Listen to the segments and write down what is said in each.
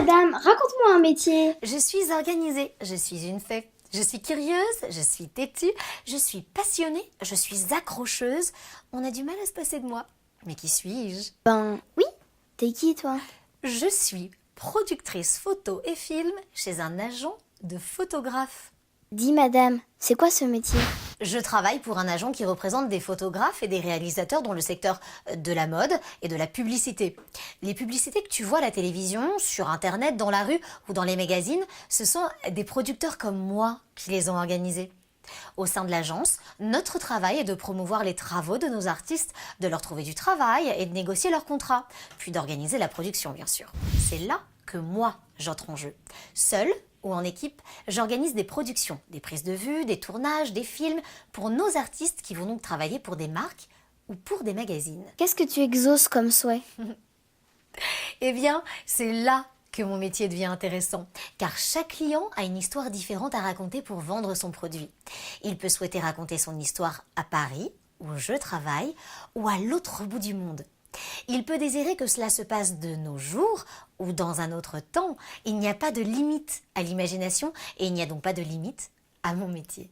madame, raconte-moi un métier. Je suis organisée, je suis une fée. Je suis curieuse, je suis têtue, je suis passionnée, je suis accrocheuse. On a du mal à se passer de moi. Mais qui suis-je? Ben oui, t'es qui toi? Je suis productrice photo et film chez un agent de photographe. Dis madame, c'est quoi ce métier? Je travaille pour un agent qui représente des photographes et des réalisateurs dans le secteur de la mode et de la publicité. Les publicités que tu vois à la télévision, sur internet, dans la rue ou dans les magazines, ce sont des producteurs comme moi qui les ont organisées. Au sein de l'agence, notre travail est de promouvoir les travaux de nos artistes, de leur trouver du travail et de négocier leur contrat, puis d'organiser la production bien sûr. C'est là que moi j'entre en jeu. Seule ou en équipe, j'organise des productions, des prises de vue, des tournages, des films pour nos artistes qui vont donc travailler pour des marques ou pour des magazines. Qu'est-ce que tu exauces comme souhait? Eh bien, c'est là que mon métier devient intéressant, car chaque client a une histoire différente à raconter pour vendre son produit. Il peut souhaiter raconter son histoire à Paris, où je travaille, ou à l'autre bout du monde. Il peut désirer que cela se passe de nos jours ou dans un autre temps. Il n'y a pas de limite à l'imagination et il n'y a donc pas de limite à mon métier.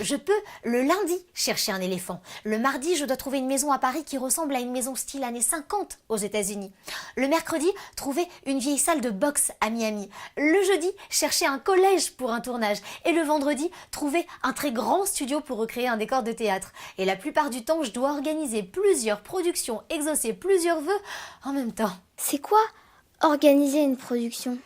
Je peux, le lundi, chercher un éléphant. Le mardi, je dois trouver une maison à Paris qui ressemble à une maison style années 50 aux États-Unis. Le mercredi, trouver une vieille salle de boxe à Miami. Le jeudi, chercher un collège pour un tournage. Et le vendredi, trouver un très grand studio pour recréer un décor de théâtre. Et la plupart du temps, je dois organiser plusieurs productions, exaucer plusieurs vœux en même temps. C'est quoi organiser une production?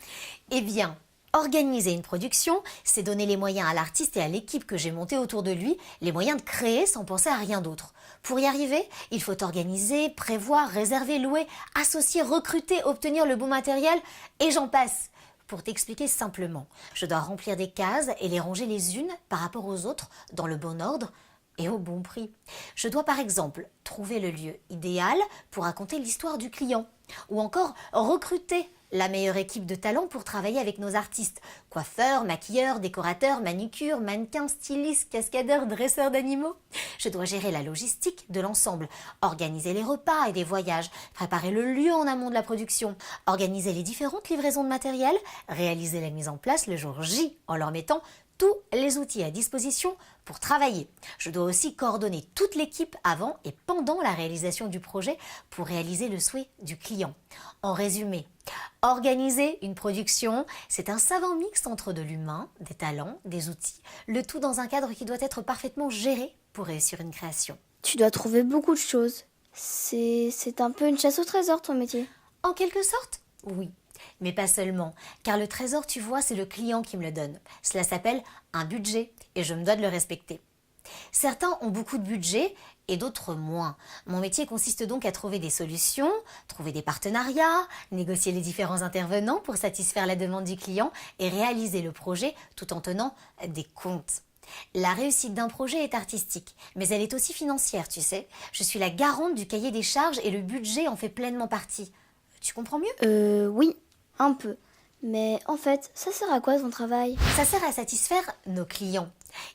Eh bien, organiser une production, c'est donner les moyens à l'artiste et à l'équipe que j'ai montée autour de lui, les moyens de créer sans penser à rien d'autre. Pour y arriver, il faut organiser, prévoir, réserver, louer, associer, recruter, obtenir le bon matériel et j'en passe. Pour t'expliquer simplement, je dois remplir des cases et les ranger les unes par rapport aux autres dans le bon ordre et au bon prix. Je dois par exemple trouver le lieu idéal pour raconter l'histoire du client ou encore recruter la meilleure équipe de talents pour travailler avec nos artistes. Coiffeurs, maquilleurs, décorateurs, manucures, mannequins, stylistes, cascadeurs, dresseurs d'animaux. Je dois gérer la logistique de l'ensemble, organiser les repas et les voyages, préparer le lieu en amont de la production, organiser les différentes livraisons de matériel, réaliser la mise en place le jour J en leur mettant tous les outils à disposition pour travailler. Je dois aussi coordonner toute l'équipe avant et pendant la réalisation du projet pour réaliser le souhait du client. En résumé, organiser une production, c'est un savant mix entre de l'humain, des talents, des outils, le tout dans un cadre qui doit être parfaitement géré pour réussir une création. Tu dois trouver beaucoup de choses. C'est un peu une chasse au trésor ton métier. En quelque sorte, oui. Mais pas seulement, car le trésor, tu vois, c'est le client qui me le donne. Cela s'appelle un budget et je me dois de le respecter. Certains ont beaucoup de budget et d'autres moins. Mon métier consiste donc à trouver des solutions, trouver des partenariats, négocier les différents intervenants pour satisfaire la demande du client et réaliser le projet tout en tenant des comptes. La réussite d'un projet est artistique, mais elle est aussi financière, tu sais. Je suis la garante du cahier des charges et le budget en fait pleinement partie. Tu comprends mieux? Oui, un peu. Mais en fait, ça sert à quoi ton travail? Ça sert à satisfaire nos clients.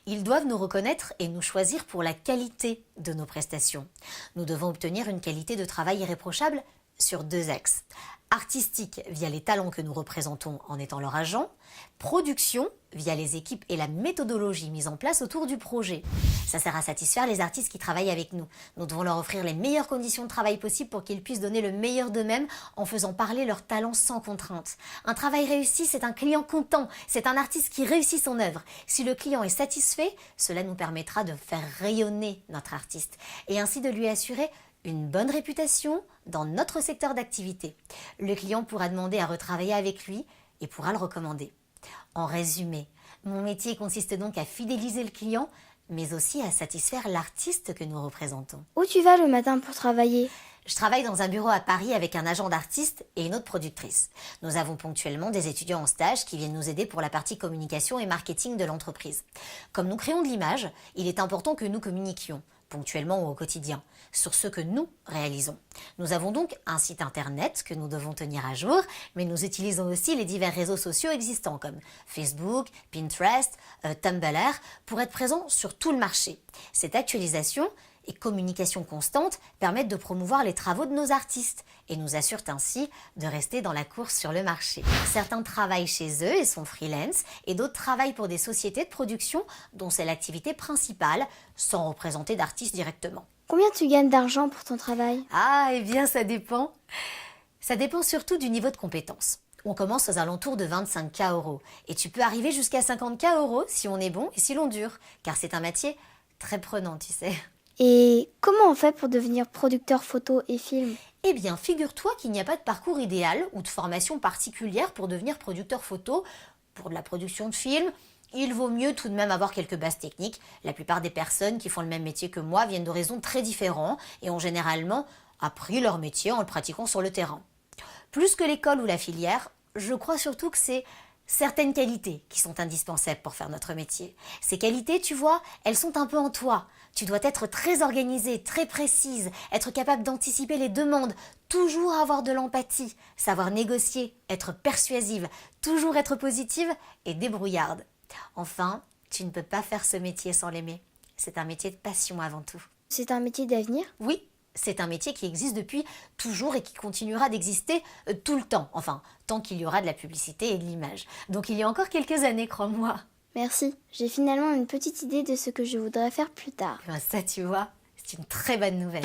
Ils doivent nous reconnaître et nous choisir pour la qualité de nos prestations. Nous devons obtenir une qualité de travail irréprochable sur 2 axes. Artistique via les talents que nous représentons en étant leur agent, production via les équipes et la méthodologie mise en place autour du projet. Ça sert à satisfaire les artistes qui travaillent avec nous. Nous devons leur offrir les meilleures conditions de travail possibles pour qu'ils puissent donner le meilleur d'eux-mêmes en faisant parler leurs talents sans contrainte. Un travail réussi, c'est un client content, c'est un artiste qui réussit son œuvre. Si le client est satisfait, cela nous permettra de faire rayonner notre artiste et ainsi de lui assurer une bonne réputation dans notre secteur d'activité. Le client pourra demander à retravailler avec lui et pourra le recommander. En résumé, mon métier consiste donc à fidéliser le client, mais aussi à satisfaire l'artiste que nous représentons. Où tu vas le matin pour travailler? Je travaille dans un bureau à Paris avec un agent d'artiste et une autre productrice. Nous avons ponctuellement des étudiants en stage qui viennent nous aider pour la partie communication et marketing de l'entreprise. Comme nous créons de l'image, il est important que nous communiquions, ponctuellement ou au quotidien, sur ce que nous réalisons. Nous avons donc un site internet que nous devons tenir à jour, mais nous utilisons aussi les divers réseaux sociaux existants comme Facebook, Pinterest, Tumblr, pour être présents sur tout le marché. Cette actualisation et communication constante permettent de promouvoir les travaux de nos artistes et nous assurent ainsi de rester dans la course sur le marché. Certains travaillent chez eux et sont freelance et d'autres travaillent pour des sociétés de production dont c'est l'activité principale sans représenter d'artistes directement. Combien tu gagnes d'argent pour ton travail? Ah, eh bien ça dépend. Ça dépend surtout du niveau de compétence. On commence aux alentours de 25K € et tu peux arriver jusqu'à 50K € si on est bon et si l'on dure, car c'est un métier très prenant, tu sais. Et comment on fait pour devenir producteur photo et film? Eh bien, figure-toi qu'il n'y a pas de parcours idéal ou de formation particulière pour devenir producteur photo. Pour de la production de films, il vaut mieux tout de même avoir quelques bases techniques. La plupart des personnes qui font le même métier que moi viennent d'horizons très différents et ont généralement appris leur métier en le pratiquant sur le terrain. Plus que l'école ou la filière, je crois surtout que c'est certaines qualités qui sont indispensables pour faire notre métier. Ces qualités, tu vois, elles sont un peu en toi. Tu dois être très organisée, très précise, être capable d'anticiper les demandes, toujours avoir de l'empathie, savoir négocier, être persuasive, toujours être positive et débrouillarde. Enfin, tu ne peux pas faire ce métier sans l'aimer. C'est un métier de passion avant tout. C'est un métier d'avenir? Oui, c'est un métier qui existe depuis toujours et qui continuera d'exister tout le temps. Enfin, tant qu'il y aura de la publicité et de l'image. Donc il y a encore quelques années, crois-moi. Merci, j'ai finalement une petite idée de ce que je voudrais faire plus tard. Ben ça, tu vois, c'est une très bonne nouvelle.